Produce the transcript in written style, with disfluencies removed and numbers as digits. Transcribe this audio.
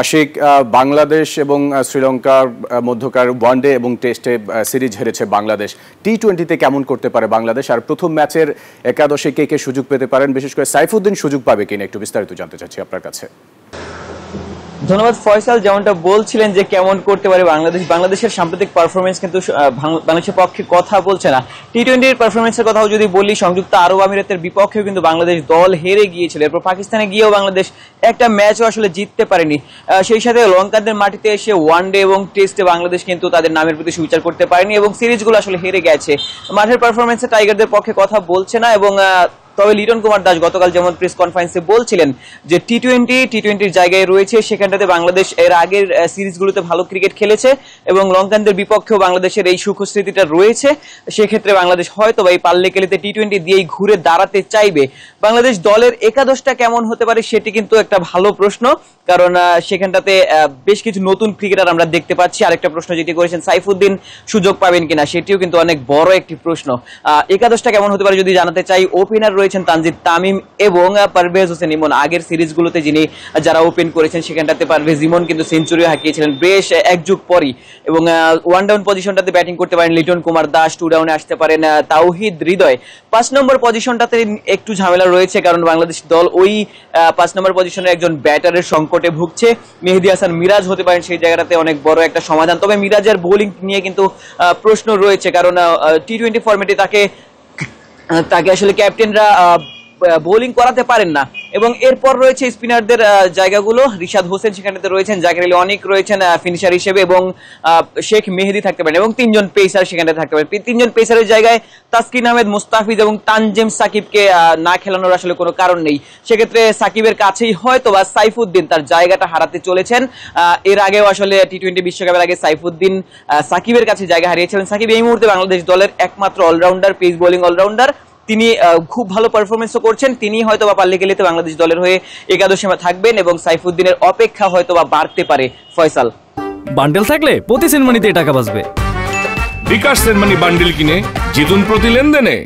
আশিক, বাংলাদেশ এবং শ্রীলঙ্কার মধ্যকার ওয়ানডে এবং টেস্টে সিরিজ হেরেছে বাংলাদেশ। টি-20তে কেমন করতে পারে বাংলাদেশ, আর প্রথম ম্যাচের একাদশে কে কে সুযোগ পেতে পারেন, বিশেষ করে সাইফুদ্দিন সুযোগ পাবে কিনা একটু বিস্তারিত জানতে চাচ্ছি আপনার কাছে। ধন্যবাদ ফয়সাল। যেমনটা বলছিলেন যে কেমন করতে পারে বাংলাদেশের সাম্প্রতিক পারফরমেন্স কিন্তু বাংলাদেশের পক্ষে কথা বলছে না। টি-20-র পারফরমেন্সের কথাও যদি বলি, সংযুক্ত আরব আমিরাতের বিপক্ষেও কিন্তু বাংলাদেশ দল হেরে গিয়েছিল। এরপর পাকিস্তানে গিয়েও বাংলাদেশ একটা ম্যাচও আসলে জিততে পারেনি। সেই সাথে লঙ্কানদের মাটিতে এসে ওয়ানডে এবং টেস্টে বাংলাদেশ কিন্তু তাদের নামের প্রতি সুবিচার করতে পারেনি এবং সিরিজগুলো আসলে হেরে গেছে। মাঠের পারফরমেন্সে টাইগারদের পক্ষে কথা বলছে না। এবং তবে লিটন কুমার দাস গতকাল যেমন প্রেস কনফারেন্সে বলছিলেন যে টি-20-র জায়গায় রয়েছে, সেখানটাতে বাংলাদেশ এর আগের সিরিজগুলোতে ভালো ক্রিকেট খেলেছে এবং লঙ্কানদের বিপক্ষেও বাংলাদেশের এই সুখ স্মৃতিটা রয়েছে। সেক্ষেত্রে বাংলাদেশ হয়তো এই পাল্লে কেলেতে টি-20 দিয়েই ঘুরে দাঁড়াতে চাইবে। বাংলাদেশ দলের একাদশটা কেমন হতে পারে সেটি কিন্তু একটা ভালো প্রশ্ন, কারণ সেখানটাতে বেশ কিছু নতুন ক্রিকেটার আমরা দেখতে পাচ্ছি। আরেকটা প্রশ্ন যেটি করেছেন সাইফুদ্দিন সুযোগ পাবেন কিনা, সেটিও কিন্তু অনেক বড় একটি প্রশ্ন। একাদশটা কেমন হতে পারে যদি জানাতে চাই, ওপেনার রয়েছেন তানজিদ তামিম এবং পারভেজ হোসেন ইমন। আগের সিরিজগুলোতে যারা ওপেন করেছেন সেখানটাতে পারভেজ ইমন কিন্তু সেঞ্চুরিও হাঁকিয়েছিলেন বেশ এক যুগ পরই। এবং ওয়ান ডাউন পজিশনটাতে ব্যাটিং করতে পারেন লিটন কুমার দাস, টু ডাউনে আসতে পারেন তাওহিদ হৃদয়। 5 নম্বর পজিশনটাতে একটু ঝামেলা রয়েছে, কারণ বাংলাদেশ দল ওই 5 নম্বর পজিশনের একজন ব্যাটারের সংকটে ভুগছে। মেহেদী হাসান মিরাজ হতে পারেন সেই জায়গাটাতে অনেক বড় একটা সমাধান। তবে মিরাজের বোলিং নিয়ে কিন্তু প্রশ্ন রয়েছে, কারণ টি-20 ফরম্যাটে তাকে আসলে ক্যাপ্টেনরা বোলিং করাতে পারেন না। এবং এরপর রয়েছে স্পিনারদের জায়গাগুলো, রিশাদ হোসেন সেখানেতে রয়েছেন, জাকির আলী অনেক রয়েছেন ফিনিশার হিসেবে, এবং শেখ মেহেদী থাকতে পারেন, এবং 3জন পেসার সেখানে থাকতে পারেন। 3জন পেসারের জায়গায় তাসকিন আহমেদ, মুস্তাফিজ এবং তানজিম সাকিবকে না খেলানোর আসলে কোনো কারণ নেই। সেক্ষেত্রে সাকিবের কাছেই হয়তো বা সাইফুদ্দিন তার জায়গাটা হারাতে চলেছেন। এর আগেও আসলে টি-20 বিশ্বকাপের আগে সাইফুদ্দিন সাকিবের কাছে জায়গা হারিয়েছিলেন। সাকিব এই মুহূর্তে বাংলাদেশ দলের একমাত্র অলরাউন্ডার, পেস বোলিং অলরাউন্ডার। তিনি খুব ভালো পারফরমেন্সও করছেন। তিনি হয়তো বা পাল্লে গেলেতে বাংলাদেশ দলের হয়ে একাদশে থাকবেন এবং সাইফুদ্দিনের অপেক্ষা হয়তো বা বাড়তে পারে। ফয়সাল, বান্ডেল থাকলে প্রতি সেনমানিতে টাকা বাঁচবে। বিকাশ সেনমানি বান্ডেল কিনে জিতুন প্রতি লেনদেনে।